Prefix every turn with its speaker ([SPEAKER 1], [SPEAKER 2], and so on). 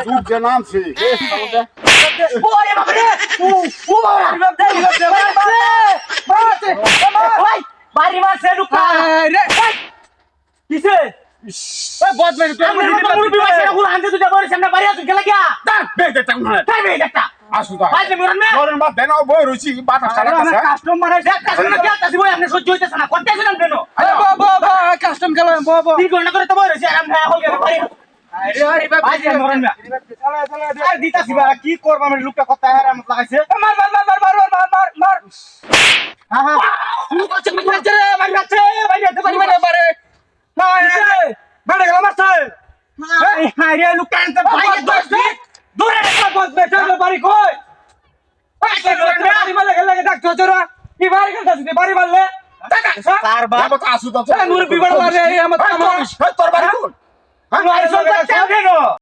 [SPEAKER 1] দুধ যে নামছে
[SPEAKER 2] বাড়ি মারছে লুকা কিসে কি করবো আমি লুকটা কথা লাগাইছে বাড়ি কই বাড়ি মারলে
[SPEAKER 1] আসু